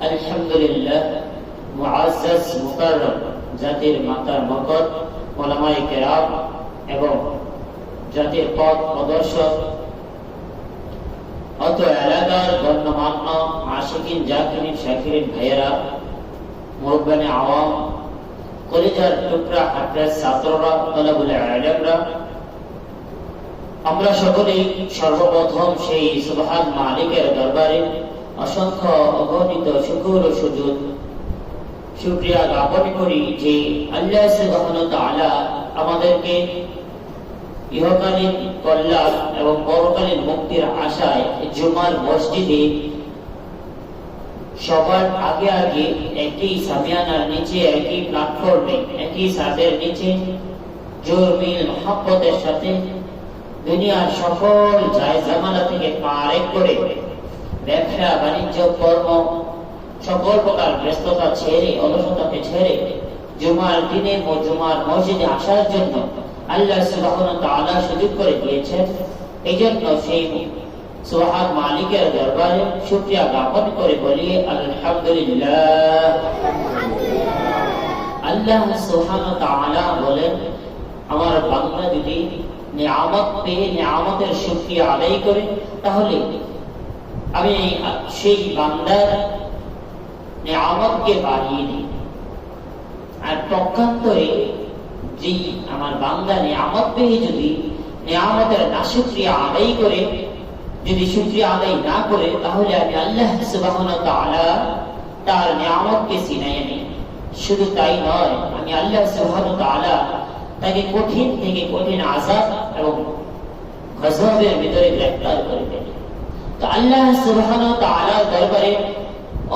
আলহামদুলিল্লাহ, মুআজ্জাজ মুকাররম জাতির মাতার মকত উলামায়ে কেরাম এবং জাতির পথ প্রদর্শক অত এলাকার গণ্যমান্য আশিকিন জাকিরিন শাকিরিন ভাইয়েরা, মুরব্বানে আওয়াম, কলিজার টুকরা হাফেজ ছাত্ররা, তলাবুল ইলমরা, আমরা সকলেই সর্বপ্রথম সেই সুবহান মালিকের দরবারে অসংখ্য অগণিত শুকর ও সুজুদ শুকরিয়া জ্ঞাপন করি যে আল্লাহ সুবহানাহু ওয়া তাআলা আমাদেরকে ইহকালীন কল্যাণ এবং পরকালীন মুক্তির আশায় জুমার মসজিদে সবার আগে আগে একই সামিয়ানার নিচে, একই প্ল্যাটফর্মে, একই ছাদের নিচে জোর মিল মহব্বতের সাথে দুনিয়ার সকল জায়জামালা থেকে পারেক করে ব্যবসা বাণিজ্য কর্ম সকল প্রকার ব্যস্ততা ছেড়ে, অলসতাকে ছেড়ে জুমার দিনে ও জুমার মসজিদে আসার জন্য আল্লাহ সুবহানাহু ওয়া তাআলা সুযোগ করে দিয়েছেন। এই জন্য সেই সুবহান মালিকের দরবারে শুকরিয়া জ্ঞাপন করে বলি আলহামদুলিল্লাহ। আল্লাহ সুবহানাহু ওয়া তাআলা বলেন, আমার বান্দা যদি নিয়ামত পেয়ে নিয়ামতের শুকরিয়া আদায় করে তাহলে আমি সেই বান্দার নিয়ামতকে বাড়িয়ে দিই। আর পক্ষান্তরে যে আমার বান্দা নিয়ামত পেয়ে যদি নিয়ামতের নাশুকরিয়া আদায় করে, যদি শুকরিয়া আদায় না করে, তাহলে আমি আল্লাহ সুবহানাহু ওয়া তাআলা তার নিয়ামতকে ছিনিয়ে নিই। শুধু তাই নয়, আমি আল্লাহ সুবহানাহু ওয়া তাআলা তাকে কঠিন থেকে কঠিন আযাব এবং গজবের ভিতরে গ্রেফতার করে দেন। তো আল্লাহ সুবহানাহু ওয়া তাআলার দরবারে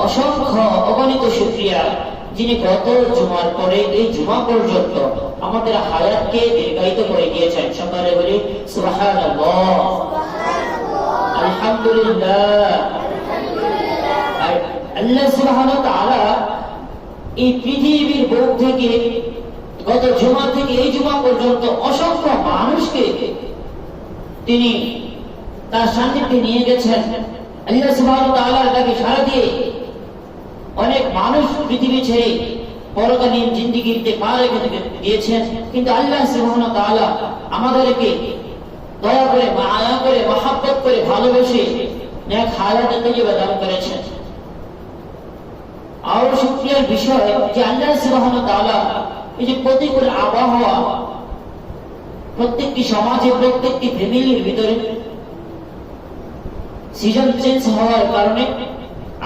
অসংখ্য অগণিত শুকরিয়া, যিনি গত জুমার পরে এই জুমা পর্যন্ত আমাদের হায়াতকে দীর্ঘায়িত করে দিয়েছেন। সকালে বলি সুবহানাল্লাহ, আলহামদুলিল্লাহ। আল্লাহ সুবহানাহু ওয়া তাআলা এই পৃথিবীর বুক থেকে গত জুমা থেকে এই জুমা পর্যন্ত অসংখ্য মানুষকে তিনি তার সান্নিধ্যে নিয়ে গেছেন। আল্লাহ সুবহানাহু ওয়া তাআলার ডাকে সাড়া দিয়ে অনেক মানুষ পৃথিবী ছেড়ে পরকালীন জিন্দেগিতে পা রেখে দিয়েছেন। কিন্তু আল্লাহ সুবহানাহু ওয়া তাআলা আমাদেরকে দয়া করে, মায়া করে, মহব্বত করে, ভালোবেসে নেক হায়াতে তাইয়্যিবা দান করেছেন। আর শুকরিয়ার বিষয় যে আল্লাহ সুবহানাহু ওয়া তাআলা এই যে প্রতিকূল আবহাওয়া প্রত্যেকটি সমাজে, প্রত্যেকটি ফ্যামিলির ভিতরে সিজন চেঞ্জ হওয়ার কারণে,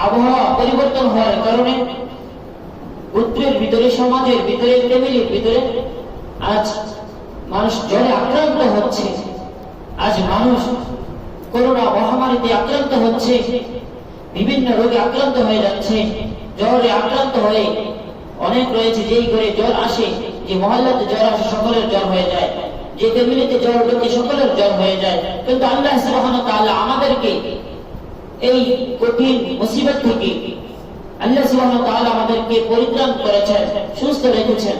আবহাওয়া পরিবর্তন হওয়ার কারণে গোত্রের ভিতরে, সমাজের ভিতরে, ফ্যামিলির ভিতরে আজ মানুষ জ্বরে আক্রান্ত হচ্ছে, আজ মানুষ করোনা মহামারীতে আক্রান্ত হচ্ছে, বিভিন্ন রোগে আক্রান্ত হয়ে যাচ্ছে। জ্বরে আক্রান্ত হয়ে অনেক রয়েছে, যেই করে জ্বর আসে, যে মহল্লাতে জ্বর আসে সকলের জ্বর হয়ে যায়, যে ফ্যামিলিতে জ্বর ঢোকে সকলের জ্বর হয়ে যায়। কিন্তু আল্লাহ সুবহানাহু ওয়া তাআলা আমাদেরকে এই কঠিন মুসিবত থেকে আল্লাহ সুবহানাহু ওয়া তাআলা আমাদেরকে পরিত্রাণ করেছেন, সুস্থ রেখেছেন।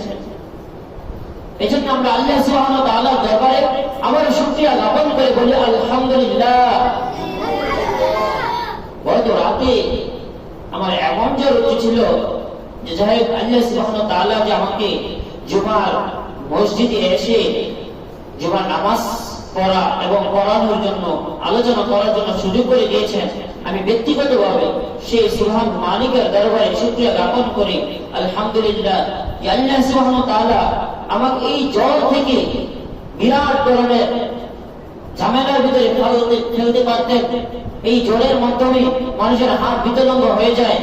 এজন্য আমরা আল্লাহ সুবহানাহু ওয়া তাআলার দরবারে আবার শুকরিয়া জ্ঞাপন করে বলি আলহামদুলিল্লাহ। গত রাতে আমার এমন জ্বর উঠেছিল যে যাই হোক আল্লাহ সুবহানাহু ওয়া তাআলা যে আমাকে জুমার মসজিদে এসে জুমার নামাজ পড়া এবং পড়ানোর জন্য, আলোচনা করার জন্য সুযোগ করে দিয়েছেন, আমি ব্যক্তিগতভাবে সেই সুবহান মালিকের দরবারে শুকরিয়া জ্ঞাপন করি আলহামদুলিল্লাহ। আল্লাহ সুবহানাহু ওয়া তাআলা আমাকে এই জ্বর থেকে বিরাট ধরনের ঝামেলার ভিতরে ফেলতে পারতেন। এই জ্বরের মাধ্যমে মানুষের হাত বিকলাঙ্গ হয়ে যায়,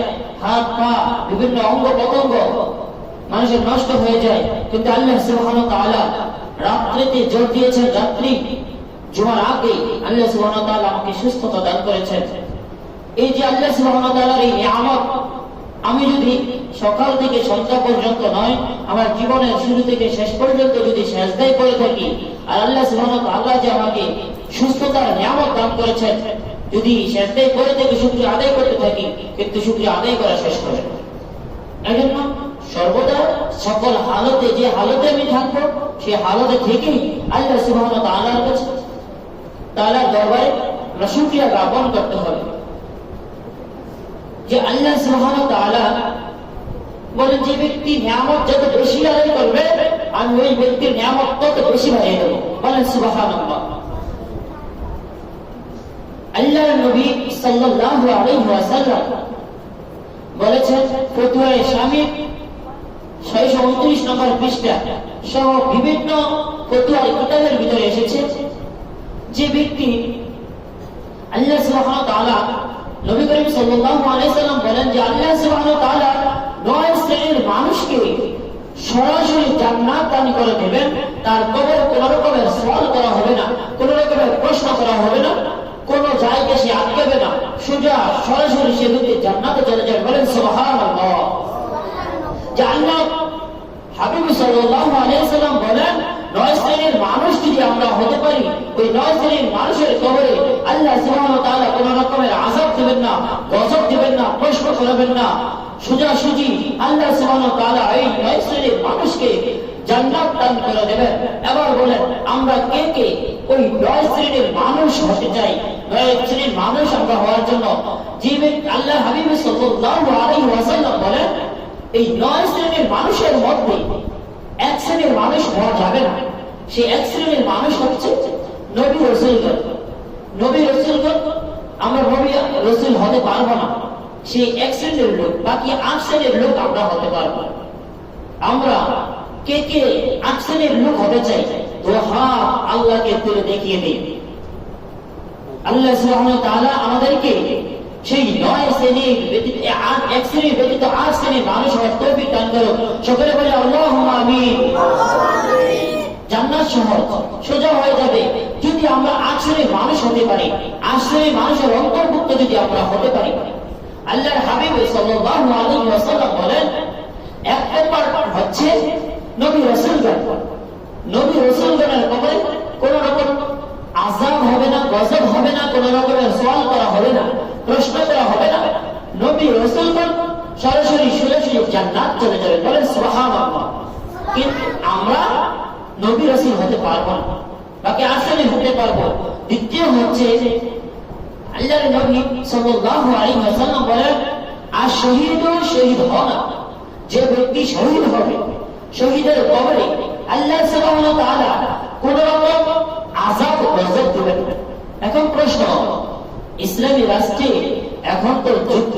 হাত পা বিভিন্ন অঙ্গ প্রত্যঙ্গ মানুষের নষ্ট হয়ে যায়। কিন্তু আল্লাহ সুবহানাহু ওয়া তাআলা রাত্রিতে জ্বর দিয়েছেন, রাত্রি জুমার আগে আল্লাহ সুবহানাহু ওয়া তাআলা আমাকে সুস্থতা দান করেছেন। এই যে আল্লাহ সুবহানাহু ওয়া তাআলার এই নিয়ামত, আমি যদি সকাল থেকে সন্ধ্যা পর্যন্ত নয়, আমার জীবনের শুরু থেকে শেষ পর্যন্ত যদি সেজদায় পড়ে থাকি, আর আল্লাহ সুবহানাহু ওয়া তাআলা যে আমাকে সুস্থতার নিয়ামত দান করেছেন, যদি সেজদায় পড়ে থেকে শুকরিয়া আদায় করতে থাকি, কিন্তু শুকরিয়া আদায় করা শেষ হবে না। এজন্য সর্বদা সকল হালতে, যে হালতে আমি থাকবো, সেই হালতে থেকেই আল্লাহ সুবহানাহু ওয়া তাআলার কাছে, তাআলার দরবারে শুকরিয়া জ্ঞাপন করতে হবে। যে আল্লাহ সুবহানাহু ওয়া তাআলা বলেন যে ব্যক্তি নিয়ামত যত বেশি আদায় করবে আমি ওই ব্যক্তির নিয়ামত তত বেশি বাড়িয়ে দেবো। বলেন সুবহানাল্লাহ। আল্লাহর নবী সাল্লাল্লাহু আলাইহি ওয়াসাল্লাম বলেছেন ফতুয়ায়ে শামী 629 নম্বর পৃষ্ঠা সহ বিভিন্ন ফতুয়ার কিতাবের ভিতরে এসেছে যে ব্যক্তি আল্লাহ সুবহানাহু ওয়া তাআলা নবী করিম সাল্লাল্লাহু আলাইহি সাল্লাম বলেন যে আল্লাহ সুবহানাহু ওয়া তাআলা 9 শ্রেণীর মানুষকে সরাসরি জান্নাত দান করে দেবেন, তার কবরে কোনো রকমের সওয়াল করা হবে না, কোনো রকমের প্রশ্ন করা হবে না, কোন জায়গায় সে আটকাবে না, সোজা সরাসরি সে ব্যক্তি জান্নাতে চলে যাবে। বলেন সুবহানাল্লাহ। যে আল্লাহ হাবিব সাল্লাল্লাহু আলাইহি সাল্লাম বলেন 9 শ্রেণীর মানুষ যদি আমরা হতে পারি, ওই 9 শ্রেণীর মানুষের কবরে আল্লাহ সুবহানাহু ওয়া তাআলা কোন রকমের আযাব দিবেন না, গজব দিবেন না, প্রশ্ন করবেন না, সোজাসুজি আল্লাহ সুবহানাহু ওয়া তাআলা এই 9 শ্রেণীর মানুষকে জান্নাত দান করে দেবেন। এবার বলেন আমরা কে কে ওই 9 শ্রেণীর মানুষ হতে চাই? 9 শ্রেণীর মানুষ আমরা হওয়ার জন্য যে আল্লাহ হাবিব সাল্লাল্লাহু আলাইহি ওয়াসাল্লাম বলেন এই 9 শ্রেণীর মানুষের মধ্যে এক শ্রেণীর মানুষ হওয়া যাবে না। সেই এক শ্রেণীর মানুষ হচ্ছে নবী রাসূলগণ। নবী রাসূলগণ আমরা নবী রাসূল হতে পারবো না, সেই এক শ্রেণীর লোক, বাকি 8 শ্রেণীর লোক আমরা হতে পারবো। আমরা কে কে 8 শ্রেণীর লোক হতে চাই? তো হ্যাঁ, আল্লাহকে তুলে দেখিয়ে দিন। আল্লাহ সুবহানাহু ওয়া তাআলা আমাদেরকে সেই 9 শ্রেণীর ব্যতীত এক শ্রেণীর ব্যতীত 8 শ্রেণীর মানুষ হওয়ার তৌফিক দান করো। সকলে বলে আল্লাহুম্মা আমিন। জান্নাত সহজ সোজা হয়ে যাবে যদি আমরা 8 শ্রেণীর মানুষ হতে পারি, 8 শ্রেণীর মানুষের অন্তর্ভুক্ত যদি আমরা হতে পারি। আল্লাহর হাবিব সাল্লাল্লাহু আলাইহি ওয়াসাল্লাম বলেন এক নম্বর হচ্ছে নবী রাসূলগণ। নবী রাসূলগণের কবরে কোন রকম আযাব হবে না, গজব হবে না, কোন রকমের সওয়াল করা হবে না, প্রশ্ন করা হবে না। নবী রাসূলগণ সরাসরি জান্নাত চলে যাবে। বলেন সুবহানাল্লাহ। কিন্তু আমরা নবী রাসূল হতে পারবো না, বাকি আসলে হতে পারবো। দ্বিতীয় হচ্ছে আল্লাহর নবী সাল্লাল্লাহু আলাইহি ওয়াসাল্লাম বলেন আর শহীদও শহীদ হয় না। যে ব্যক্তি শহীদ হবে, শহীদের কবরে আল্লাহ সুবহানাহু ওয়া তাআলা কোন রকম আযাব গজব দিবেন না। এখন প্রশ্ন, ইসলামী রাষ্ট্রে এখন তো যুদ্ধ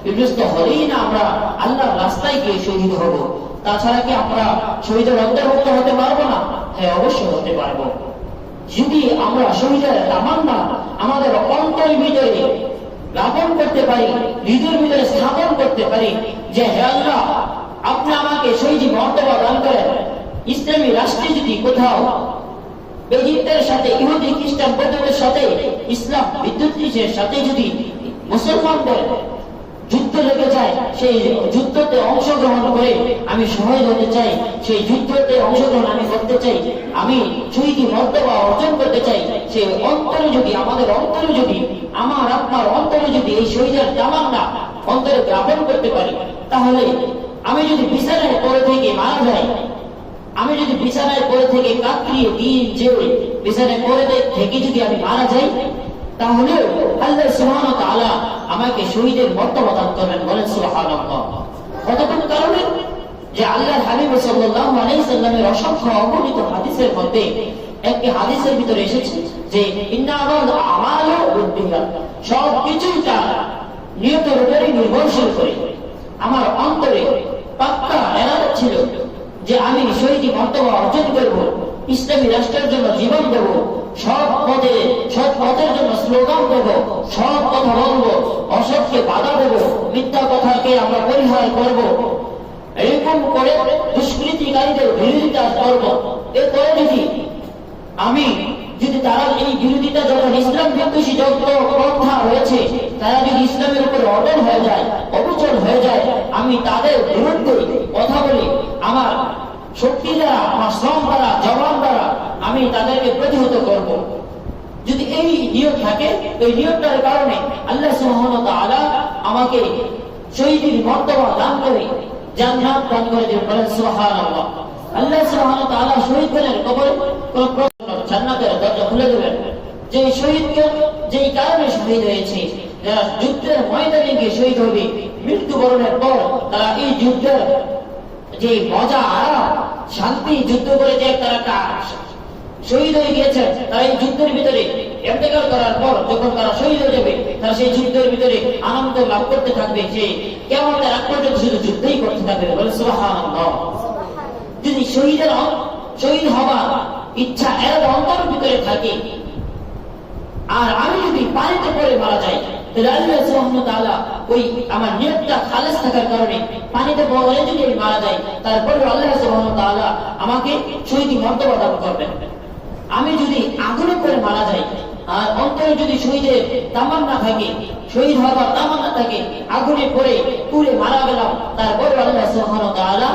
বিধ্বস্ত হলেই না আমরা আল্লাহর রাস্তায় গিয়ে শহীদ হব, তাছাড়া কি আমরা শহীদের অন্তর্ভুক্ত হতে পারবো না? হ্যাঁ, অবশ্যই হতে পারবো। যদি আমরা শহীদের তামান্না আমাদের অন্তরের ভিতরে লালন করতে পারি, হৃদয়ের ভিতরে স্থাপন করতে পারি যে হে আল্লাহ, আপনি আমাকে শহীদ মর্তবা দান করেন। ইসলামী রাষ্ট্রে যদি কোথাও বেজিতের সাথে ইহুদি খ্রিস্টান বৌদ্ধদের সাথে ইসলাম বিদ্যুতের সাথে যদি মুসলমানদের যুদ্ধ লেগে যায়, সেই যুদ্ধতে অংশগ্রহণ করে আমি শহীদ হতে চাই, সেই যুদ্ধতে অংশগ্রহণ আমি করতে চাই, আমি শহীদ মর্তবা অর্জন করতে চাই। সেই অন্তরে যদি আমাদের অন্তরে যদি আমার আপনার অন্তরে যদি এই শহীদের তামান্না অন্তরে জ্ঞাপন করতে পারি, তাহলে আমি যদি বিছানায় পড়ে থেকে মারা যাই, আমি যদি বিছানায় পড়ে থেকে কাতরিয়ে দিন যে বিছানায় পড়ে থেকে যদি আমি মারা যাই, তাহলে আল্লাহ সুবহানাহু ওয়া তাআলা আমাকে শহীদের মর্তবা দান করবেন। বলেন সুবহানাল্লাহ। কতটুকু কারণে যে আল্লাহর হাবিব সাল্লাল্লাহু আলাইহি সাল্লামের অসংখ্য অগণিত হাদিসের মধ্যে একটি হাদিসের ভিতরে এসেছে যে ইন্নামাল আমালু বিন্নিয়াত, সব কিছুই তার নিয়তের উপরে নির্ভরশীল করে। আমার অন্তরে পাক্কা এরাদা ছিল যে আমি শহীদ মর্তবা অর্জন করব, ইসলামী রাষ্ট্রের জন্য জীবন দেব, সৎ পথের জন্য স্লোগান দেব, সৎ কথা বলবো, অসৎকে বাধা দেব, মিথ্যা কথাকে আমরা পরিহার করব, এরকম করে দুষ্কৃতিকারীদের বিরোধিতা করব। এরপরে যদি তারা এই বিরোধিতা যখন ইসলাম বিদ্বেষী যত প্রথা হয়েছে তারা যদি ইসলামের উপরে অটল হয়ে যায়, অবিচল হয়ে যায়, আমি তাদের বিরুদ্ধে কথা বলি, আমার শক্তি দ্বারা, আমার শ্রম দ্বারা, জবান দ্বারা আমি তাদেরকে প্রতিহত করব। যদি এই নিয়ত থাকে, এই নিয়তটার কারণে আল্লাহ সুবহানাহু ওয়া তাআলা আমাকে শহীদের মর্তবা দান করে জান্নাত দান করে দেবেন। বলেন সুবহানাল্লাহ। আল্লাহ সুবহানাহু ওয়া তাআলা শহীদদের কবরে জান্নাতের দরজা খুলে দেবেন। যে শহীদকে যেই কারণে শহীদ হয়েছে যারা যুদ্ধের ময়দানে গিয়ে শহীদ হবে, মৃত্যুবরণের পর তারা এই যুদ্ধের যে মজা, আরাম, শান্তি, যুদ্ধ করে যে তারা শহীদ হয়ে গিয়েছে, তারা এই যুদ্ধের ভিতরে ইন্তেকাল করার পর যখন তারা শহীদ হয়ে যাবে, তারা সেই যুদ্ধের ভিতরে আনন্দ লাভ করতে থাকবে, যে কেমন আগ পর্যন্ত শুধু যুদ্ধই করতে থাকবে। বলে সুবহানাল্লাহ। যদি শহীদ হবার ইচ্ছা এর অন্তরের ভিতরে থাকে, আর আমি যদি পানিতে পড়ে মারা যাই, তাহলে আল্লাহ সুবহানাহু ওয়া তাআলা ওই আমার নিয়তটা খালেস থাকার কারণে পানিতে পড়ে যদি আমি মারা যাই, তারপরে আল্লাহ সুবহানাহু ওয়া তাআলা আমাকে শহীদ মর্তবা দান করবেন। আমি যদি আগুনে পড়ে মারা যাই, আর অন্তরে যদি শহীদের তামান্না থাকে, শহীদ হওয়ার তামান্না থাকে, আগুনে পড়ে পুড়ে মারা গেলাম, তারপরে আল্লাহ সুবহানাহু ওয়া তাআলা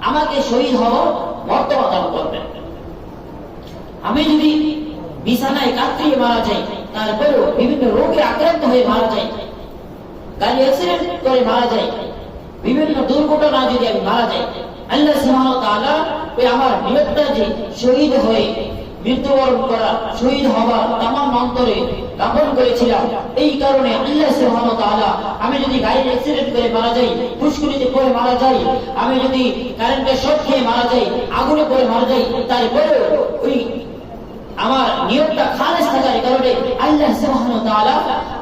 আমাকে শহীদ হওয়ার মর্তবা দান করবেন। আমি যদি বিছানায় কাতরিয়ে মারা যাই, তারপরেও বিভিন্ন রোগে আক্রান্ত হয়ে মারা যাই, গাড়ি অ্যাক্সিডেন্ট করে মারা যাই, বিভিন্ন দুর্ঘটনা যদি আমি মারা যাই, আল্লাহ সুবহানাহু ওয়া তাআলা ওই আমার নিয়তটা যে শহীদ হয়ে মৃত্যুবরণ করা, শহীদ হবার তামাম অন্তরে কামনা করেছিলাম, এই কারণে আল্লাহ সুবহানাহু ওয়া তাআলা আমি যদি গাড়ির অ্যাক্সিডেন্ট করে মারা যাই, পুষ্করিতে পড়ে মারা যাই, আমি যদি কারেন্টের শক খেয়ে মারা যাই, আগুনে পড়ে মারা যাই, তারপরেও ওই আমার নিয়তটা খালেস থাকার কারণে আল্লাহ সুবহানাহু ওয়া তাআলা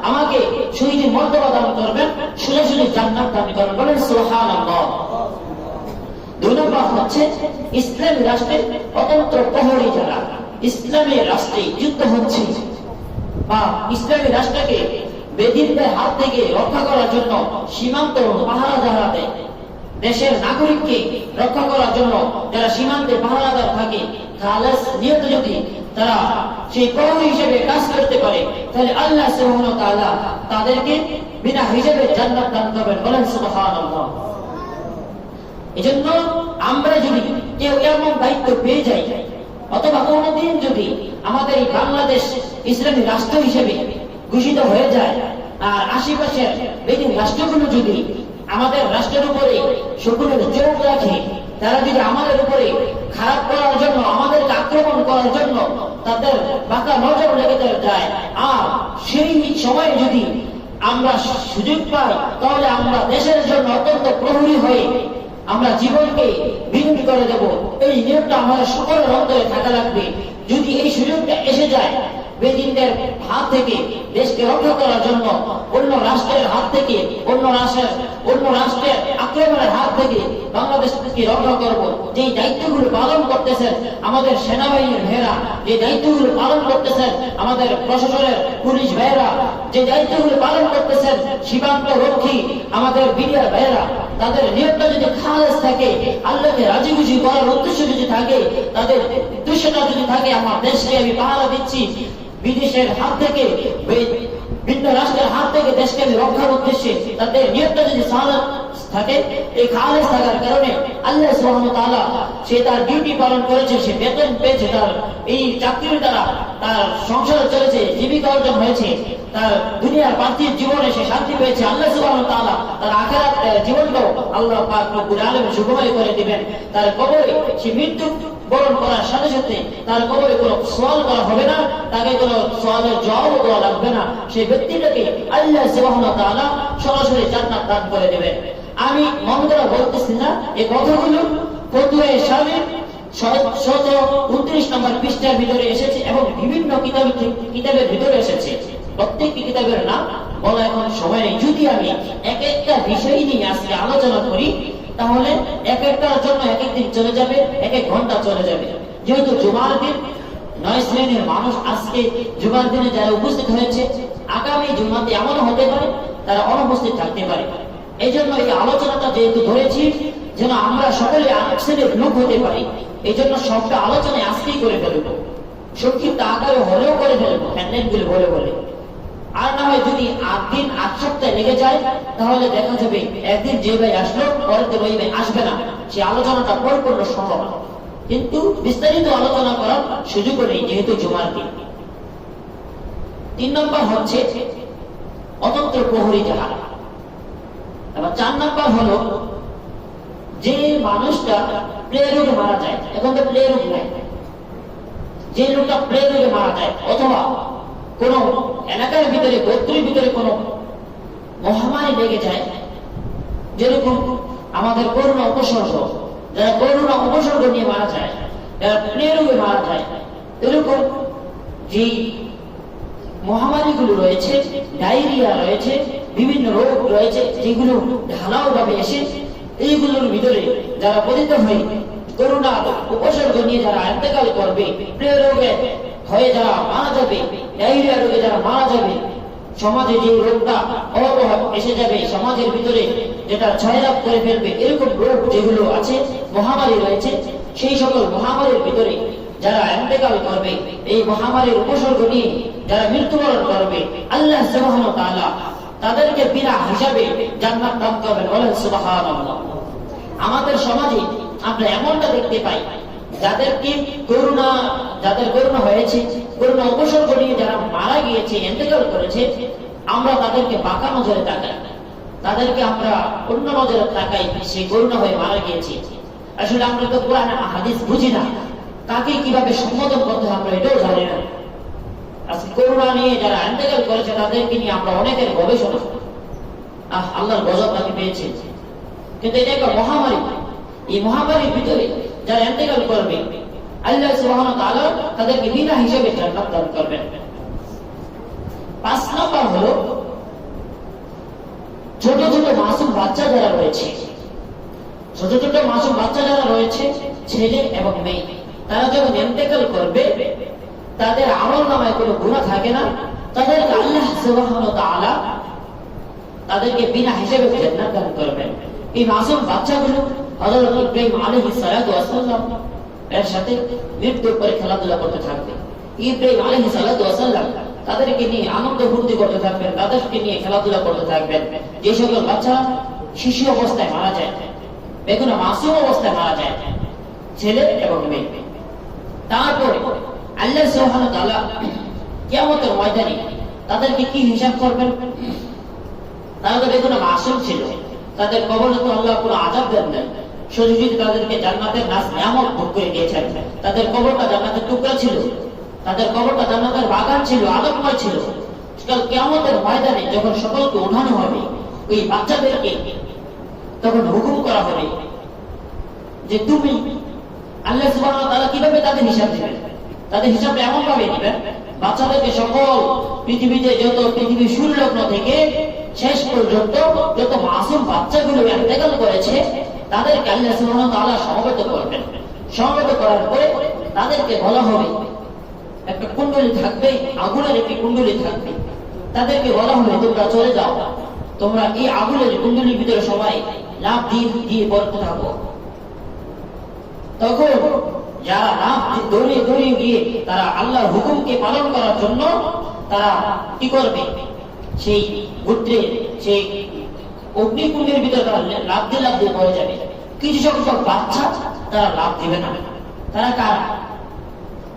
আমাকে শহীদের মর্তবা দান করবেন, সোজাসুজি জান্নাত দান করবেন। বলেন সুবহানাল্লাহ। 2 নম্বর হচ্ছে ইসলামী রাষ্ট্রের অতন্ত্র প্রহরী যারা, ইসলামের রাষ্ট্রে যুদ্ধ হচ্ছে বা ইসলামী রাষ্ট্রকে বেদিনদের হাত থেকে রক্ষা করার জন্য সীমান্ত পাহারা যারা দেয়, দেশের নাগরিককে রক্ষা করার জন্য যারা সীমান্তে পাহারাদার থাকে, খালেস নিয়ত যদি তারা সেই প্রহরী হিসেবে কাজ করতে পারে, তাহলে আল্লাহ সুবহানাহু ওয়া তাআলা তাদেরকে বিনা হিসাবে জান্নাত দান করবেন। বলেন সুবহানাল্লাহ। এজন্য আমরা যদি কেউ এমন দায়িত্ব পেয়ে যাই, অথবা কোনদিন যদি আমাদের এই বাংলাদেশ ইসলামী রাষ্ট্র হিসেবে ঘোষিত হয়ে যায়, আর আশেপাশের বেদিন রাষ্ট্রগুলো যদি আমাদের রাষ্ট্রের উপরে সকলের চোখ রাখে, তারা যদি আমাদের উপরে খারাপ করার জন্য, আমাদেরকে আক্রমণ করার জন্য তাদের বাঁকা নজর লেগে যায়, আর সেই সময় যদি আমরা সুযোগ পাই, তাহলে আমরা দেশের জন্য অত্যন্ত প্রহরী হয়ে আমরা জীবনকে বিলীন করে দেব। এই নিয়মটা আমাদের সকলের অন্তরে থাকা লাগবে। যদি এই সুযোগটা এসে যায়, বেদিনদের হাত থেকে দেশকে রক্ষা করার জন্য, অন্য রাষ্ট্রের হাত থেকে, অন্য রাষ্ট্রের আক্রমণের হাত থেকে বাংলাদেশকে রক্ষা করব, যে দায়িত্বগুলো পালন করতেছেন আমাদের সেনাবাহিনীর ভাইয়েরা, যে দায়িত্বগুলো পালন করতেছেন আমাদের প্রশাসনের পুলিশ ভাইয়েরা, যে দায়িত্বগুলো পালন করতেছেন সীমান্ত রক্ষী আমাদের বিডিআর ভাইয়েরা, তাদের নিয়তটা যদি খালেস থাকে, আল্লাহকে রাজি খুশি করার উদ্দেশ্য যদি থাকে, তাদের উদ্দেশ্যটা যদি থাকে আমার দেশকে আমি পাহারা দিচ্ছি, বিদেশের হাত থেকে, ভিন্ন রাষ্ট্রের হাত থেকে দেশকে আমি রক্ষার উদ্দেশ্যে, তাদের নিয়তটা যদি থাকে, এই খালেস থাকার কারণে আল্লাহ সুবহানাহু ওয়া তাআলা সে তার ডিউটি পালন করেছে, সে বেতন পেয়েছে, তার এই চাকরির দ্বারা তার সংসার চলেছে, জীবিকা অর্জন হয়েছে, তার দুনিয়ার পার্থিব জীবনে সে শান্তি পেয়েছে, আল্লাহ সুবহানাহু ওয়া তাআলা তার আখিরাত জীবনটাও আল্লাহ পাক রব্বুল আলামিন সুখময় করে দিবেন। তার কবরে সে মৃত্যু বরণ করার সাথে সাথে তার কবরে কোনো সওয়াল করা হবে না, তাকে কোনো সওয়ালের জবাব দেওয়া লাগবে না, সেই ব্যক্তিটাকে আল্লাহ সুবহানাহু ওয়া তাআলা সরাসরি জান্নাত দান করে দেবেন। আমি মন করে বলতেছি না, এই কথাগুলো ফতুয়া সালের 129 নম্বর পৃষ্ঠার ভিতরে এসেছে এবং বিভিন্ন কিতাবের ভিতরে এসেছে। প্রত্যেকটি কিতাবের নাম বলা এখন সময় নেই। যদি আমি এক একটা বিষয় নিয়ে আজকে আলোচনা করি, তাহলে এক একটার জন্য এক এক দিন চলে যাবে, এক এক ঘন্টা চলে যাবে। যেহেতু জুমার দিন, 9 শ্রেণীর মানুষ আজকে জুমার দিনে যারা উপস্থিত হয়েছে, আগামী জুমাতে এমনও হতে পারে তারা অনুপস্থিত থাকতে পারে। এই জন্য এই আলোচনাটা যেহেতু ধরেছি, যেন আমরা সকলে আরেক শ্রেণীর লোক হতে পারি, এই জন্য সবটা আলোচনায় আজকেই করে ফেলবো, সংক্ষিপ্ত আকারে হলেও করে ফেলবো, হ্যান্ডেলগুলো বলে বলে। আর না হয় যদি 8 দিন 8 সপ্তাহ লেগে যায়, তাহলে দেখা যাবে একদিন যে ভাই আসলো, পরের দিন ওই ভাই আসবে না, সেই আলোচনাটা পরিপূর্ণ সম্ভব না। কিন্তু বিস্তারিত আলোচনা করার সুযোগও নেই, যেহেতু জুমার দিন। 3 নম্বর হচ্ছে অতন্ত্র প্রহরী যারা। এবার 4 নম্বর হলো যে মানুষটা প্লে রোগে মারা যায়, এখন তো প্লে রোগ নাই, যে লোকটা প্লে রোগে মারা যায়, অথবা কোন এলাকার ভিতরে, গোত্রের ভিতরে কোন মহামারী লেগে যায়, যেরকম আমাদের করোনা উপসর্গ, যারা করোনা উপসর্গ নিয়ে মারা যায়, যারা প্লেগ রোগে মারা যায়, এরকম যে মহামারীগুলো রয়েছে, ডায়রিয়া রয়েছে, বিভিন্ন রোগ রয়েছে যেগুলো ঢালাও ভাবে এসে এইগুলোর ভিতরে যারা পতিত হয়ে করোনা উপসর্গ নিয়ে যারা ইন্তেকাল করবে, প্লেগ রোগে হয়ে যারা মারা যাবে, ডায়রিয়া রোগে যারা মারা যাবে, সমাজে যে রোগটা অবহ এসে যাবে, সমাজের ভিতরে যেটা ছয়লাভ করে ফেলবে, এরকম রোগ যেগুলো আছে, মহামারী রয়েছে, সেই সকল মহামারীর ভিতরে যারা ইন্তেকাল করবে, এই মহামারীর উপসর্গ নিয়ে যারা মৃত্যুবরণ করবে, আল্লাহ সুবহানাহু ওয়া তাআলা তাদেরকে বিনা হিসাবে জান্নাত দান করবেন। বলেন সুবহানাল্লাহ। আমাদের সমাজে আমরা এমনটা দেখতে পাই, যাদের করোনা হয়েছে, করোনা উপসর্গ নিয়ে যারা মারা গিয়েছে, ইন্তেকাল করেছে, আমরা তাদেরকে বাঁকা নজরে তাকাই, তাদেরকে আমরা অন্য নজরে তাকাই, সে করোনা হয়ে মারা গিয়েছে। আসলে আমরা তো কোরআন হাদিস বুঝি না, তাকে কিভাবে সম্বোধন করতে হয় আমরা এটাও জানি না। আজকে করোনা নিয়ে যারা ইন্তেকাল করেছে তাদেরকে নিয়ে আমরা অনেকের গবেষণা, আল্লাহর গজব তাকে পেয়েছে, কিন্তু এটা একটা মহামারী। এই মহামারীর ভিতরে যারা ইন্তেকাল করবে, আল্লাহ সুবহানাহু ওয়া তাআলা তাদেরকে বিনা হিসাবে জান্নাত দান করবেন। 5 নম্বর হলো ছোট ছোট মাসুম বাচ্চা যারা রয়েছে, ছোট ছোট মাসুম বাচ্চা যারা রয়েছে, ছেলে এবং মেয়ে, তারা যখন ইন্তেকাল করবে তাদের আমলনামায় কোনো গুনাহ থাকে না, তাদেরকে আল্লাহ সুবহানাহু ওয়া তাআলা তাদেরকে বিনা হিসাবে জান্নাত দান করবেন। এই মাসুম বাচ্চাগুলো হযরত ইব্রাহিম আলাইহিস সালাতু ওয়াস সালাম এর সাথে মৃত্যুর পরে খেলাধুলা করতে থাকবে। ইব্রাহিম আলাইহিস সালাতু ওয়াস সালাম তাদেরকে নিয়ে আনন্দ ফুর্তি করতে থাকবেন, তাদেরকে নিয়ে খেলাধুলা করতে থাকবেন। যে সকল বাচ্চারা শিশু অবস্থায় মারা যায়, বেগুনা মাসুম অবস্থায় মারা যায়, ছেলে এবং মেয়ে, তারপরে আল্লাহ সুবহানাহু ওয়া তাআলা কিয়ামতের ময়দানে তাদেরকে কি হিসাব করবেন? তারা তো বেগুনা মাসুম ছিল, তাদের কবরে তো আল্লাহ কোনো আযাব দেন নাই, শুধু যদি তাদেরকে জান্নাতের নাজ নিয়ামত ভোগ করে দিয়েছেন। তাদের কবরটা জান্নাতের টুকরা ছিল, তাদের কবরটা জান্নাতের বাগান ছিল, আদমময় ছিল। কাল কিয়ামতের ময়দানে যখন সকলকে উঠানো হবে, ওই বাচ্চাদেরকে তখন হুকুম করা হবে যে তুমি, আল্লাহ সুবহানাহু ওয়া তাআলা কিভাবে তাদের হিসাব দিবেন? তাদের হিসাবটা এমন ভাবে দিবেন, বাচ্চাদেরকে সকল পৃথিবীতে যত পৃথিবীর সূর্যলগ্ন থেকে শেষ পর্যন্ত যত মাসুম বাচ্চাগুলো ইন্তেকাল করেছে, তাদেরকে আল্লাহ সুবহানাহু ওয়া তাআলা সমবেত করবেন। সমবেত করার পরে তাদেরকে বলা হবে, একটা কুণ্ডলী থাকবে, আগুনের একটি কুণ্ডলী থাকবে, তাদেরকে বলা হবে তোমরা চলে যাও, তোমরা এই আগুনের কুণ্ডলীর ভিতরে সবাই লাফ দিয়ে দিয়ে পড়তে থাকো। তখন যারা লাফ দৌড়িয়ে দৌড়িয়ে গিয়ে তারা আল্লাহর হুকুমকে পালন করার জন্য তারা কি করবে, সেই গোত্রের সেই অগ্নিকুণ্ডের ভিতরে তারা লাফ দিয়ে পড়ে যাবে। কিছু সংখ্যক বাচ্চা তারা লাফ দিবে না। তারা কারা?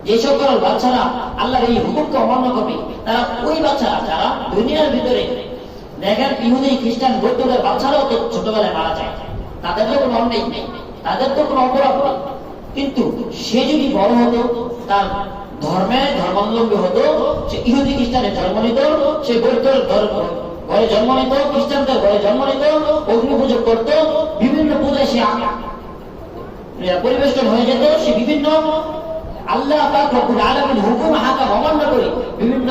যে সকল বাচ্চারা আল্লাহর এই হুকুমকে অমান্য করবে, তারা ওই বাচ্চারা যারা দুনিয়ার ভিতরে দেখেন ইহুদি খ্রিস্টান বৌদ্ধদের বাচ্চারাও তো ছোটবেলায় মারা যায়, তাদের তো কোনো অন্যায় নেই, তাদের তো কোনো অপরাধ নেই, কিন্তু সে যদি বড় হতো, তার ধর্মাবলম্বী হতো, সে ইহুদি খ্রিস্টানের জন্ম নিত, সে বৌদ্ধর ঘরে জন্ম নিত, খ্রিস্টানদের ঘরে জন্ম নিত, অগ্নি পুজো করত, বিভিন্ন পূজায় সে পরিবেষ্টন হয়ে যেত, সে বিভিন্ন আল্লাহ পাক রব্বুল আলামিন হুকুম হাকাম অমান্য করে বিভিন্ন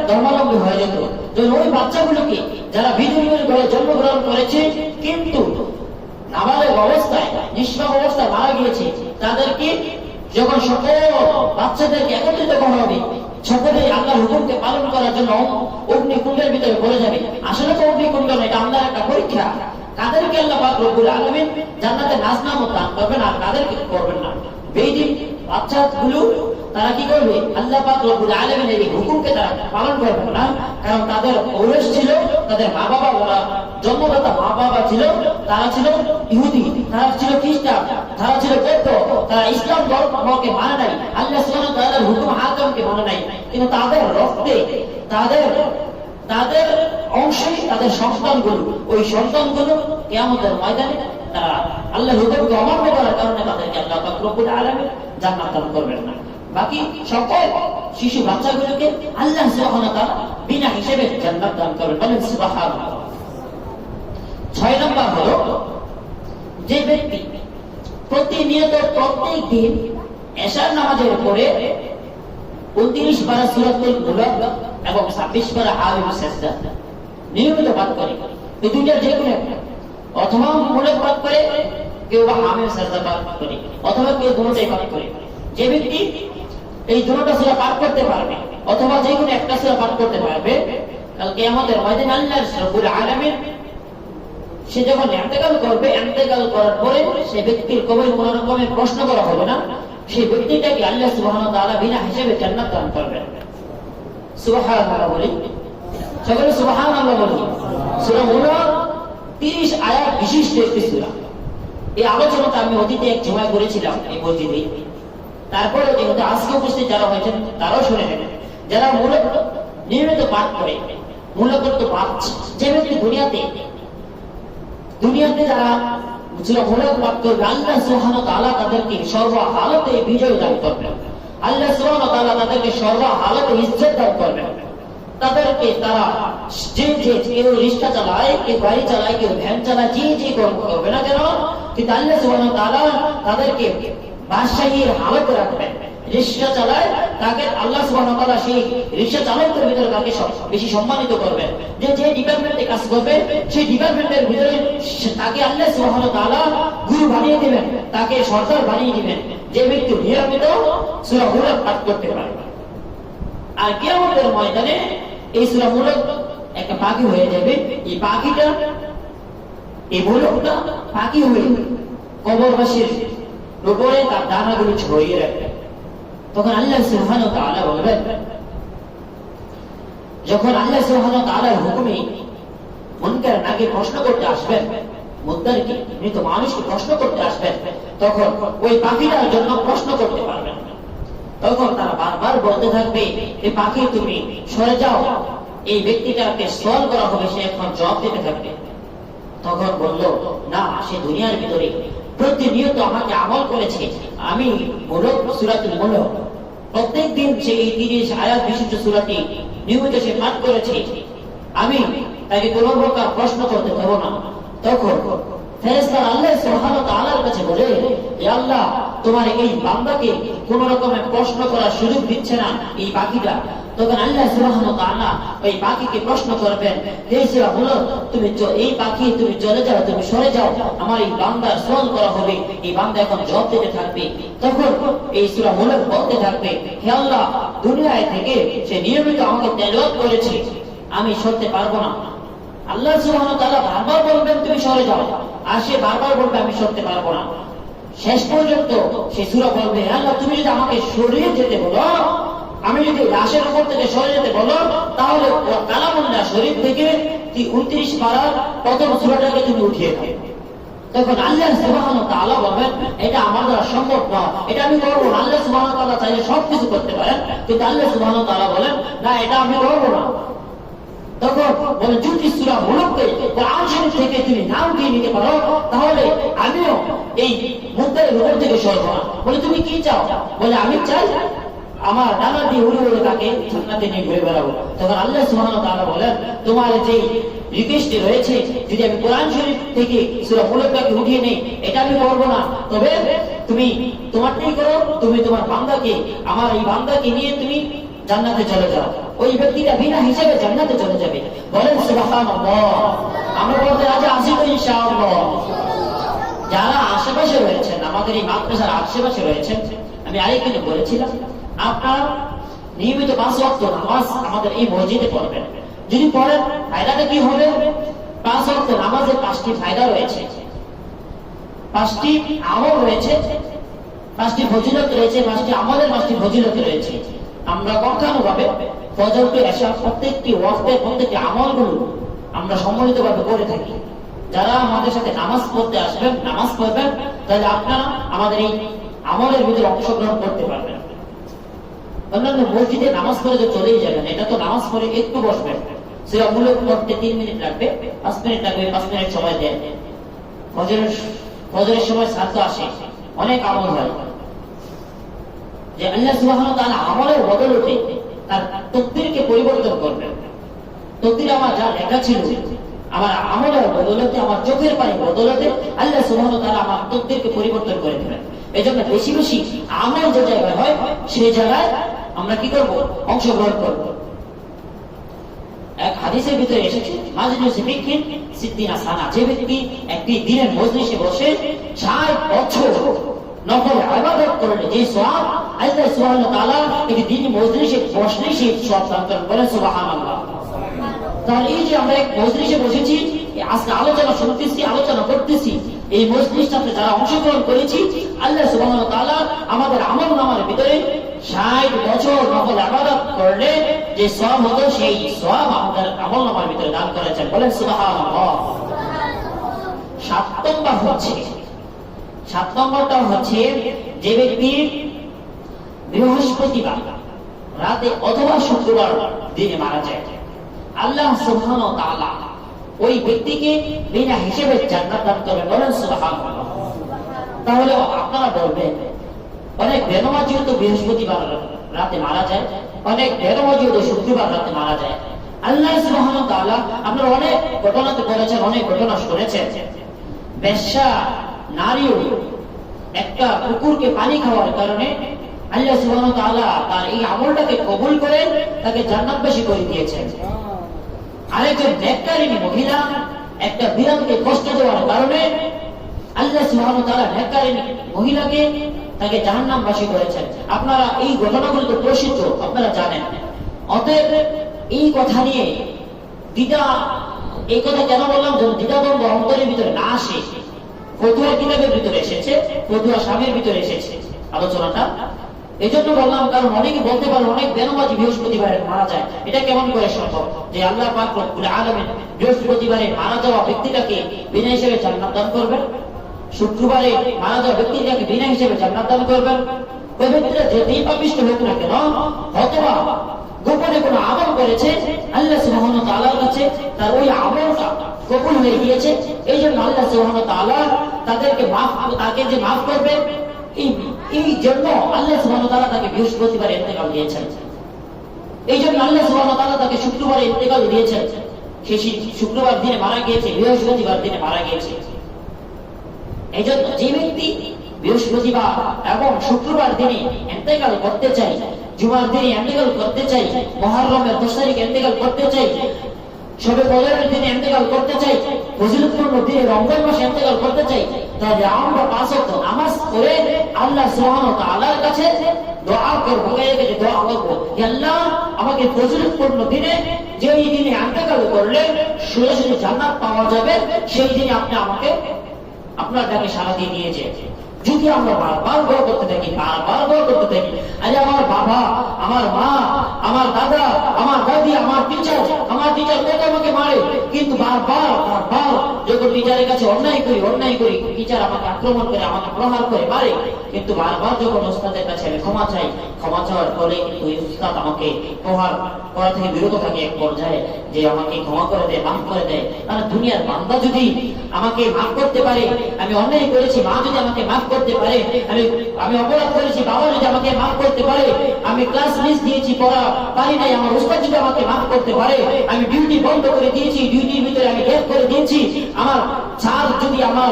ধর্মাবলম্বী হয়ে যেত। ওই বাচ্চাগুলোকে যারা বিধর্মীর ঘরে জন্মগ্রহণ করেছে কিন্তু নাবালেগ অবস্থায়, নিষ্পাপ অবস্থায় মারা গিয়েছে, তাদেরকে যখন সকল বাচ্চাদেরকে একত্রিত করা হবে, সকলেই আল্লাহর হুকুমকে পালন করার জন্য অগ্নিকুণ্ডের ভিতরে পড়ে যাবে। আসলে তো অগ্নিকুণ্ড নয়, এটা আল্লাহর একটা পরীক্ষা। কাদেরকে আল্লাহ পাক রব্বুল আলামিন জান্নাতে নাজনামত দান করবেন আর কাদেরকে করবেন না, বেদিন বাচ্চাগুলো তারা কি করবে? আল্লাহ পাক রব্বুল আলামিনের এই হুকুমকে তারা পালন করবে না, কারণ তাদের ঔরস ছিল, তাদের মা বাবা, ওরা জন্মদাতা মা বাবা ছিল, তারা ছিল ইহুদি, তারা ছিল খ্রিস্টান, তারা ছিল বৌদ্ধ, তারা ইসলাম ধর্মকে মানে নাই, আল্লাহ সুবহানাহু ওয়া তাআলার হুকুম হাকামকে মানে নাই। কিন্তু তাদের রক্তে, তাদের অংশে তাদের সন্তানগুলো, ওই সন্তানগুলো কিয়ামতের ময়দানে তারা আল্লাহর হুকুমকে অমান্য করার কারণে তাদেরকে আল্লাহ পাক রব্বুল আলামিন জান্নাত দান করবেন না। বাকি সকল শিশু বাচ্চাগুলোকে আল্লাহ সুবহানাহু ওয়া তাআলা বিনা হিসেবে জান্নাত দান করবেন। বলেন সুবহানাল্লাহ। 6 নম্বর হলো যে ব্যক্তি প্রতিনিয়ত প্রত্যেক দিন এশার নামাজের পরে 29 বার সূরাতুল মুলক এবং 26 বার হামিম সাজদা নিয়মিত পাঠ করে, এই দুইটার যে কোনো একটা, অথবা মুলক পাঠ করে, কেউ বা হামিম সাজদা পাঠ করে, অথবা কেউ দুটোই পাঠ করে। যে ব্যক্তি এই দুটো সূরা পাঠ করতে পারবে অথবা যে কোনো একটা সূরা পাঠ করতে পারবে, কাল কিয়ামতের ময়দানে আল্লাহ রাব্বুল আলামিন সে যখন ইন্তেকাল করবে, ইন্তেকাল করার পরে সে ব্যক্তির কবরে কোনো রকমের প্রশ্ন করা হবে না, সেই ব্যক্তিটাকে আল্লাহ সুবহানাহু ওয়া তাআলা বিনা হিসেবে জান্নাত দান করবেন। সুবহানাল্লাহ বলি, সকলে সুবহানাল্লাহ বলি। সূরা মুলক 30 আয়াত বিশিষ্ট একটি সূরা। এই আলোচনাটা আমি অতীতে এক জমায় করেছিলাম এই মসজিদে। তারপরে যেহেতু আজকে উপস্থিত যারা হয়েছেন তারাও শুনে নেবেন। যারা মুলক নিয়মিত পাঠ করে, মুলক তো পাঠ, যে ব্যক্তি দুনিয়াতে যারা সূরা মুলক পাঠ করবে, আল্লাহ সুবহানাহু ওয়া তাআলা তাদেরকে সর্বহালতে বিজয় দান করবেন। আল্লাহ সুবহানাহু ওয়া তাআলা তাদেরকে সর্বহালতে ইজ্জত দান করবেন। তাদেরকে তারা যে কেউ রিক্সা চালায়, কেউ গাড়ি চালায়, কেউ ভ্যান চালায়, যে করবে না কেন, কিন্তু আল্লাহ সুবহানাহু ওয়া তাআলা তাদেরকে বাদশাহীর হালতে রাখবেন। রিক্সা চালায় তাকে আল্লাহ সুবহানাহু ওয়া তাআলা সেই রিক্সা চালকের ভিতরে তাকে বেশি সম্মানিত করবেন। যে ডিপার্টমেন্টে কাজ করবে সেই ডিপার্টমেন্টের ভিতরে তাকে আল্লাহ সুবহানাহু ওয়া তাআলা গুরু বানিয়ে দিবেন, তাকে সরদার বানিয়ে দিবেন, যে ব্যক্তি নিয়মিত সূরা মুলক পাঠ করতে পারে। আর কিয়ামতের ময়দানে এই সূরা মুলক একটা পাখি হয়ে যাবে। এই পাখিটা, এই মুলকটা পাখি হয়ে কবরবাসীর উপরে তার ডানাগুলো ছড়িয়ে রাখবে। তখন আল্লাহ সুবহানাহু ওয়া তাআলা বলবেন, যখন আল্লাহ সুবহানাহু ওয়া তাআলার হুকুমে মুনকার নাকির প্রশ্ন করতে আসবেন, মুদ্দারকে, মৃত মানুষকে প্রশ্ন করতে আসবেন, তখন ওই পাখিটার জন্য প্রশ্ন করতে পারবেন। তখন তারা বারবার বলতে থাকবে, এই পাখি তুমি সরে যাও, এই ব্যক্তিটাকে সওয়াল করা হবে, সে এখন জবাব দিতে থাকবে। তখন বলল, না, সে দুনিয়ার ভিতরে প্রতিনিয়ত আমাকে আমল করেছে, আমি মুলক সূরাতুল মুলক প্রত্যেক দিন সে এই 30 আয়াত বিশিষ্ট সূরাটি নিয়মিত সে পাঠ করেছে, আমি তাকে কোনো প্রকার প্রশ্ন করতে দেব না। তখন ফেরেশতারা আল্লাহ সুবহানাহু ওয়া তাআলার কাছে বলে, হে আল্লাহ, তোমার এই বান্দাকে কোন রকমের প্রশ্ন করার সুযোগ দিচ্ছে না এই পাখিটা। তখন আল্লাহ সুবহানাহু ওয়া তাআলা ওই পাখিকে প্রশ্ন করবেন, হে সূরা মুলক, তুমি এই পাখি তুমি চলে যাও, তুমি সরে যাও, আমার এই বান্দার সওয়াল করা হবে, এই বান্দা এখন জবাব দিতে থাকবে। তখন এই সূরা মুলক বলতে থাকবে, হে আল্লাহ, দুনিয়ায় থেকে সে নিয়মিত আমাকে তেলাওয়াত করেছে, আমি সরতে পারবো না। আল্লাহ সুবহানাহু ওয়া তাআলা বারবার বলবেন তুমি সরে যাও, আর সে বারবার বলবে আমি সরতে পারবো না। শেষ পর্যন্ত সে সূরা বলবে, আল্লাহ, তুমি যদি আমাকে সরিয়ে যেতে বলো, আমি যদি লাশের উপর থেকে সরে যেতে বলো, তাহলে কালামুল্লাহ শরীফ থেকে 29 পারার প্রথম সূরাটাকে তুমি উঠিয়ে দাও। তখন আল্লাহ সুবহানাহু ওয়া তাআলা বলবেন, এটা আমার দ্বারা সম্ভব না, এটা আমি করবো না। আল্লাহ সুবহানাহু ওয়া তাআলা চাইলে সবকিছু করতে পারেন, কিন্তু আল্লাহ সুবহানাহু ওয়া তাআলা বলেন, না, এটা আমি করবো না। তখন বলে, যদি সূরা মুলককে কোরআন শরীফ থেকে তুমি নাম দিয়ে নিতে পারো, তাহলে আমিও এই মুদ্দারের উপর থেকে সরব না। বলে, তুমি কি চাও? বলে, আমি চাই আমার ডানা দিয়ে উড়ে উড়ে তাকে জান্নাতে নিয়ে ঘুরে বেড়াবো। তখন আল্লাহ সুবহানাহু ওয়া তাআলা বলেন, তোমার যে রিকোয়েস্ট রয়েছে, যদি আমি কোরআন শরীফ থেকে সূরা মুলকটাকে উঠিয়ে নেই, এটা আমি করবো না, তবে তুমি তোমারটাই করো, তুমি তোমার বান্দাকে, আমার এই বান্দাকে নিয়ে তুমি জান্নাতে চলে যাও। ওই ব্যক্তিটা বিনা হিসেবে জান্নাতে চলে যাবে। বলেন সুবহানাল্লাহ। আমরা বলতে রাজি আছি তো ইনশাআল্লাহ। যারা আশেপাশে রয়েছেন, আমাদের এই মাদ্রাসার আশেপাশে রয়েছেন, আমি আরেকদিন বলেছিলাম, আপনার নিয়মিত 5 ওয়াক্ত নামাজ আমাদের এই মসজিদে পড়বেন। যদি পড়েন, ফায়দাটা কি হবে? 5 ওয়াক্ত নামাজের 5টি ফায়দা রয়েছে, 5টি আমল রয়েছে, 5টি ফজিলত রয়েছে, 5টি আমলের 5টি ফজিলত রয়েছে। আমরা কখনো ভাবে ফজর টু এশা প্রত্যেকটি ওয়াক্তের প্রত্যেকটি আমলগুলো আমরা সম্মিলিতভাবে করে থাকি। যারা আমাদের সাথে নামাজ পড়তে আসবেন, নামাজ পড়বেন, তাহলে আপনারা আমাদের এই আমলের ভিতরে অংশগ্রহণ করতে পারবেন। অন্যান্য মসজিদে নামাজ পড়ে তো চলেই যাবেন, এটা তো নামাজ পড়ে একটু বসবেন, সূরা মুলক পড়তে 3 মিনিট লাগবে, 5 মিনিট লাগবে, 5 মিনিট সময় দেন। ফজরের সময় সাথে আসে, অনেক আমল হয়, যে আল্লাহ সুবহানাহু ওয়া তাআলা আমলের বদলতে তার তাকদীরকে পরিবর্তন করবেন। তকদিরে আমার যা লেখা ছিল, আমার আমলের বদলতে, আমার চোখের পানি বদলতে আল্লাহ সুবহানাহু ওয়া তাআলা আমার তকদিরকে পরিবর্তন করে দিবেন। এজন্য বেশি বেশি আমল যে জায়গায় হয় সেই জায়গায় আমরা কি করব? অংশগ্রহণ করব। এক হাদিসের ভিতরে এসেছে, মাজলিসে ফিকহিন সিদ্দিনা সানা, যে ব্যক্তি একটি দিনের মজলিসে বসে 60 বছর নফল ইবাদত করলে যে সওয়াব আল্লাহ সুবহানাহু ওয়া তাআলা একটি দিনের মজলিসে বসলে সেই সওয়াব দান করেন। সুবহানাল্লাহ। তাহলে এই যে আমরা এক মজলিসে বসেছি, আজকে আলোচনা শুনতেছি, আলোচনা করতেছি, এই মজলিসটাতে যারা অংশগ্রহণ করেছি, আল্লাহ সুবহানাহু ওয়া তাআলা আমাদের আমলনামার ভিতরে 60 বছর নফল ইবাদত করলে যে সওয়াব হতো সেই সওয়াব আমাদের আমলনামার ভিতরে দান করেছেন। বলেন সুবহানাল্লাহ। 7 নম্বরটা হচ্ছে যে ব্যক্তি বৃহস্পতিবার রাতে অথবা শুক্রবার দিনে মারা যায়, আল্লাহ সুবহানাহু ওয়া তাআলা ওই ব্যক্তিকে বিনা হিসেবে জান্নাত দান করবেন। বলেন সুবহানাল্লাহ। তাহলে আপনারা বলবেন, অনেক বেনামাজি তো বৃহস্পতিবার রাতে মারা যায়, অনেক বেনামাজি তো শুক্রবার রাতে মারা যায়। আল্লাহ সুবহানাহু ওয়া তাআলা আপনারা অনেক ঘটনাতে পড়েছেন, অনেক ঘটনা শুনেছেন। বেশ্যা নারীও একটা কুকুরকে পানি খাওয়ার কারণে আল্লাহ সুবহানাহু ওয়া তাআলা তার এই আমলটাকে কবুল করে তাকে জান্নাতবাসী করে দিয়েছেন। আরেকজন নেককারিনী মহিলা একটা বিড়ালকে কষ্ট দেওয়ার কারণে আল্লাহ সুবহানাহু ওয়া তাআলা নেককারিনী মহিলাকে তাকে জাহান্নামবাসী করেছেন। আপনারা এই ঘটনাগুলো তো প্রসিদ্ধ, আপনারা জানেন। অতএব এই কথা নিয়ে এই কথা কেন বললাম, যেন দ্বিধাদ্বন্দ্ব অন্তরের ভিতরে না আসে। ফতুয়া কিতাবের ভিতরে এসেছে, ফতুয়া স্বামীর ভিতরে এসেছে আলোচনাটা। এই জন্য বললাম, কারণ অনেকে বলতে পারে অনেক বেনামাজি বৃহস্পতিবারে মারা যায়, এটা কেমন করে সম্ভব যে আল্লাহ পাক রব্বুল আলামিন বৃহস্পতিবারে মারা যাওয়া ব্যক্তিটাকে বিনা হিসেবে জান্নাত দান করবেন, শুক্রবারে মারা যাওয়া ব্যক্তিটাকে বিনা হিসেবে জান্নাত দান করবেন? ওই ব্যক্তিরা যেতেই পাপিষ্ঠ হোক না কেন, অথবা গোপনে কোনো আমল করেছে, আল্লাহ সুবহানাহু ওয়া তাআলার কাছে তার ওই আমলটা কবুল হয়ে গিয়েছে। এই জন্য আল্লাহ সুবহানাহু ওয়া তাআলা তাকে যে মাফ করবে, এই জন্য আল্লাহ সুবহানাহু ওয়া তাআলা তাকে বৃহস্পতিবারে ইন্তেকাল দিয়েছেন। এই জন্য আল্লাহ সুবহানাহু ওয়া তাআলা তাকে শুক্রবারে ইন্তেকাল দিয়েছেন। সে শুক্রবার দিনে মারা গিয়েছে, বৃহস্পতিবার দিনে মারা গিয়েছে। এই জন্য যে ব্যক্তি বৃহস্পতিবার এবং শুক্রবার দিনে ইন্তেকাল করতে চাই, জুমার দিনে ইন্তেকাল করতে চাই, মুহররমের 10 তারিখে ইন্তেকাল করতে চাই, শবে কদরের দিনে ইন্তেকাল করতে চাই, ফজিলতপূর্ণ দিনে রমজান মাসে ইন্তেকাল করতে চাই, তাহলে আমরা 5 ওয়াক্ত নামাজ পড়ে আল্লাহ সুবহানাহু ওয়া তাআলার কাছে দোয়া করব, দোয়া করব, হে আল্লাহ আমাকে ফজিলতপূর্ণ দিনে, যেই দিনে ইন্তেকাল করলে সরাসরি জান্নাত পাওয়া যাবে, সেই দিনে আপনি আমাকে আপনার ডাকে সাড়া দিয়ে দিয়েছে। যদি আমরা বারবার দোয়া করতে থাকি, আরে আমার বাবা, আমার মা, আমার দাদা, আমার দাদি, আমার টিচার কত আমাকে মারে, কিন্তু বারবার যখন টিচারের কাছে অন্যায় করি, টিচার আমাকে আক্রমণ করে, আমাকে প্রহার করে, মারে, কিন্তু বারবার যখন ওস্তাদের কাছে আমি ক্ষমা চাওয়ার ফলে কিন্তু উস্তাদ আমাকে প্রহার করা থেকে বিরত থাকে এক পর্যায়ে, যে আমাকে ক্ষমা করে দেয়, মাফ করে দেয়। কারণ দুনিয়ার বান্দা যদি আমাকে মাফ করতে পারে, আমি অন্যায় করেছি, মা যদি আমাকে মাফ করতে পারে, আমি অপরাধ করেছি, বাবা যদি আমাকে মাফ করতে পারে, আমি ক্লাস মিস দিয়েছি, পড়া পারি নাই, আমার উস্তাদ যদি আমাকে মাফ করতে পারে, আমি ডিউটি বন্ধ করে দিয়েছি, ডিউটির ভিতরে আমি গ্যাপ করে দিয়েছি, আমার স্যার যদি আমার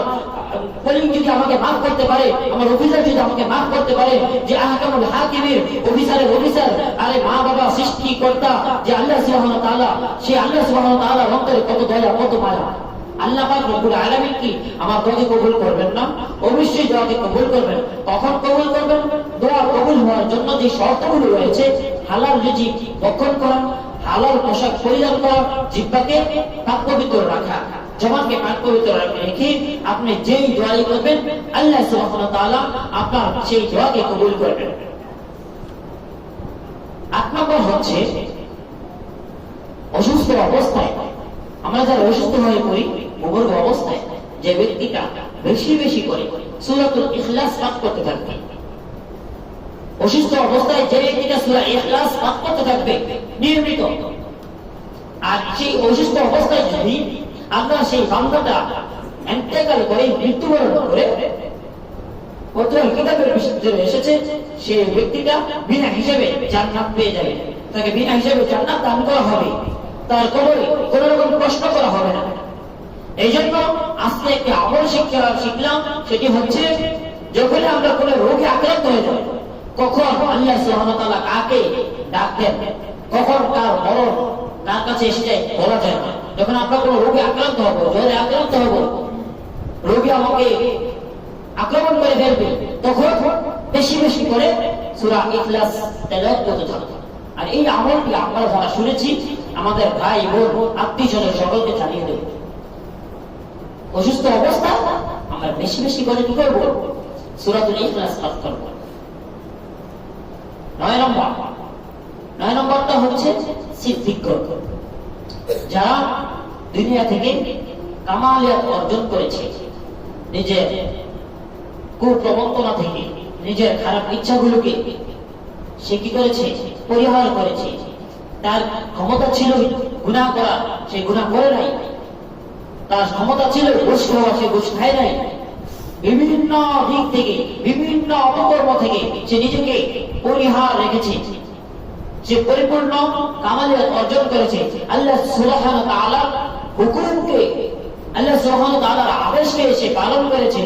কলিগ যদি আমাকে মাফ করতে পারে, আমার অফিসার যদি আমাকে মাফ করতে পারে, যে আহকামুল হাকিমের অফিসার, আরে মা বাবা সৃষ্টিকর্তা যে আল্লাহ সুবহানাহু ওয়া তাআলা, সেই আল্লাহ সুবহানাহু ওয়া তাআলার অন্তরে কত দয়া, কত মায়া। আল্লাহ পাক রব্বুল আলামিন কি আমার দোয়াকে কবুল করবেন না? অবশ্যই দোয়াকে কবুল করবেন। কখন কবুল করবেন? দোয়া কবুল হওয়ার জন্য যে শর্তগুলো রয়েছে, হালাল রিজিক ভক্ষণ করা, হালাল পোশাক পরিধান করা, জিহ্বাকে পাক পবিত্র রাখা, জবানকে পাক পবিত্র রেখে আপনি যেই দোয়াই করবেন, আল্লাহ সুবহানাহু ওয়া তাআলা আপনার সেই দোয়াকে কবুল করবেন। 8 নম্বর হচ্ছে অসুস্থ অবস্থায়, আমরা যারা অসুস্থ হয়ে পড়ি, মুমূর্ষ অবস্থায়, যে ব্যক্তিটা বেশি করে সূরাতুল ইখলাস পাঠ করতে থাকবে, অসুস্থ অবস্থায় যে ব্যক্তিটা সূরা ইখলাস পাঠ করতে থাকবে নিয়মিত, আর সেই অসুস্থ অবস্থায় যদি আপনার সেই বান্দাটা ইন্তেকাল করে, মৃত্যুবরণ করে, ফতুয়া কিতাবের ভিতরে এসেছে, সেই ব্যক্তিটা বিনা হিসেবে জান্নাত পেয়ে যাবে, তাকে বিনা হিসেবে জান্নাত দান করা হবে। তার কবরে কোন রকম প্রশ্ন করা হবে না। এই জন্য আজকে একটি আমল শিখলাম, সেটি হচ্ছে যখন আমরা কোনো রোগে আক্রান্ত হয়ে যাই, কখন আল্লাহ সুবহানাহু ওয়া তাআলা কাকে ডাক দেন, কখন কার মরণ তার কাছে এসে যায় বলা যায় না। যখন আমরা কোনো রোগে আক্রান্ত হব, জ্বরে আক্রান্ত হব, রোগী আমাকে আক্রমণ করে ফেলবে, তখন বেশি বেশি করে সূরা ইখলাস তেলাওয়াত করতে থাকবো। আর এই আমলটি আমরা যারা শুনেছি আমাদের ভাই বোন আত্মীয়স্বজন সকলকে জানিয়ে দেব। অসুস্থ অবস্থা আমরা বেশি বেশি করে কি করবো? সূরাতুল ইখলাস পাঠ করবো। 9 নম্বরটা হচ্ছে সিদ্দিকগণ, যারা দুনিয়া থেকে কামালিয়াত অর্জন করেছে, নিজের কুপ্রবর্তনা থেকে নিজের খারাপ ইচ্ছাগুলোকে সে কি করেছে? পরিহার করেছে। তার ক্ষমতা ছিল গুনাহ করা, সে গুনাহ করে নাই। তার ক্ষমতা ছিল ঘুষ খাওয়া, সে ঘুষ খায় নাই। বিভিন্ন দিক থেকে, বিভিন্ন অপকর্ম থেকে সে নিজেকে পরিহার রেখেছে, সে পরিপূর্ণ কামালিয়াত অর্জন করেছে। আল্লাহ সুবহানাহু ওয়া তাআলার হুকুমকে, আল্লাহ সুবহানাহু ওয়া তাআলার আদেশকে সে পালন করেছে।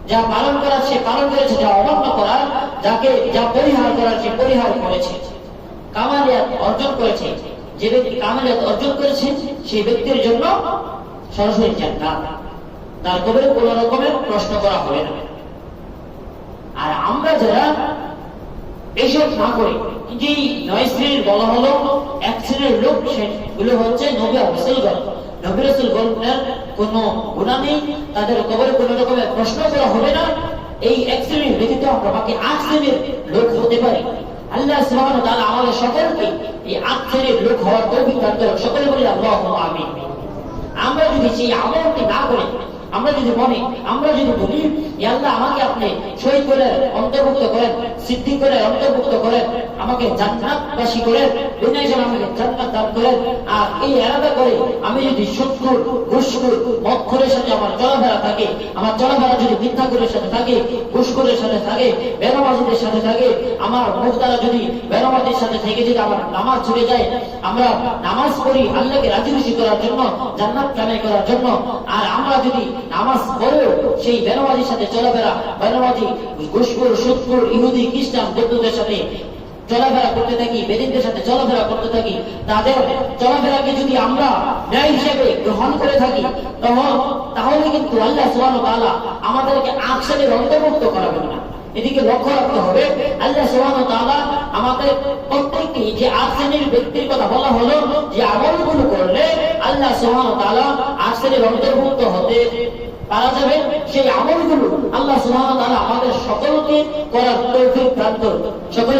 যা পালন করার সে পালন করেছে, যা অমান্য করার, যাকে যা পরিহার করার সে পরিহার করেছে, কামালিয়াত অর্জন করেছে। যে ব্যক্তি কামালিয়াত অর্জন করেছে সেই ব্যক্তির জন্য সরাসরি জান্নাত, তার কবরে কোনো রকমের প্রশ্ন করা হবে না। আর আমরা যারা এইসব না করি, যে 9 শ্রেণীর বলা হলো, 1 শ্রেণীর লোক, সেগুলো হচ্ছে নবী আর রাসূলগণ। নবী রাসূলগণের কোনো গুনাহ নেই, তাদের কবরে কোনো রকমের প্রশ্ন করা হবে না। এই 1 শ্রেণীর ব্যতীত আমরা বাকি 8 শ্রেণীর লোক হতে পারি। আল্লাহ সুবহানাহু ওয়া তাআলা আমাদের সকলকে এই 8 শ্রেণীর লোক হওয়ার তৌফিক দান করুন। সকলে বলি আল্লাহুম্মা আমিন। আমরা যদি সেই আমলটি না করি, আমরা যদি বলি আল্লাহ আমাকে আপনি শহীদ করে অন্তর্ভুক্ত করেন, সিদ্দিক করে অন্তর্ভুক্ত করেন, আমাকে জান্নাতবাসী করেন, দুনিয়ায় আমাকে জান্নাত দান করেন, আর এই এরাদা করে আমি যদি সুদখোর, ঘুষখোর, মদখোরের সাথে আমার চলাফেরা থাকে, আমার চলাফেরা যদি মিথ্যাখোরের সাথে থাকে, ঘুষখোরের সাথে থাকে, বেনামাজিদের সাথে থাকে, আমার মুখ দ্বারা যদি বেনামাজির সাথে থেকে যদি আমার নামাজ ছুটে যায়, আমরা নামাজ পড়ি আল্লাহকে রাজি খুশি করার জন্য, জান্নাত কামাই করার জন্য, আর আমরা যদি নামাজ পড়েও সেই বেনামাজির সাথে চলাফেরা, বেনামাজি, ঘুষখোর, সুদখোর, ইহুদি, খ্রিস্টান, বৌদ্ধদের সাথে চলাফেরা করতে থাকি, বেদিনদের সাথে চলাফেরা করতে থাকি, তাদের চলাফেরাকে যদি আমরা ন্যায় হিসেবে গ্রহণ করে থাকি, তাহলে কিন্তু আল্লাহ সুবহানাহু ওয়া তাআলা আমাদেরকে 8 শ্রেণীর অন্তর্ভুক্ত করাবেন না। এদিকে লক্ষ্য রাখতে হবে। আল্লাহ সুবহানাহু ওয়া তাআলা আমাদের প্রত্যেককে যে 8 শ্রেণীর ব্যক্তির কথা বলা হলো, যে আমলগুলো করলে আল্লাহ সুবহানাহু ওয়া তাআলা 8 শ্রেণীর অন্তর্ভুক্ত হতে পারা যাবে, সেই আমলগুলো আল্লাহ সুবহানাহু ওয়া তাআলা আমাদের সকলকে করার তৌফিক দান করুন। সকলে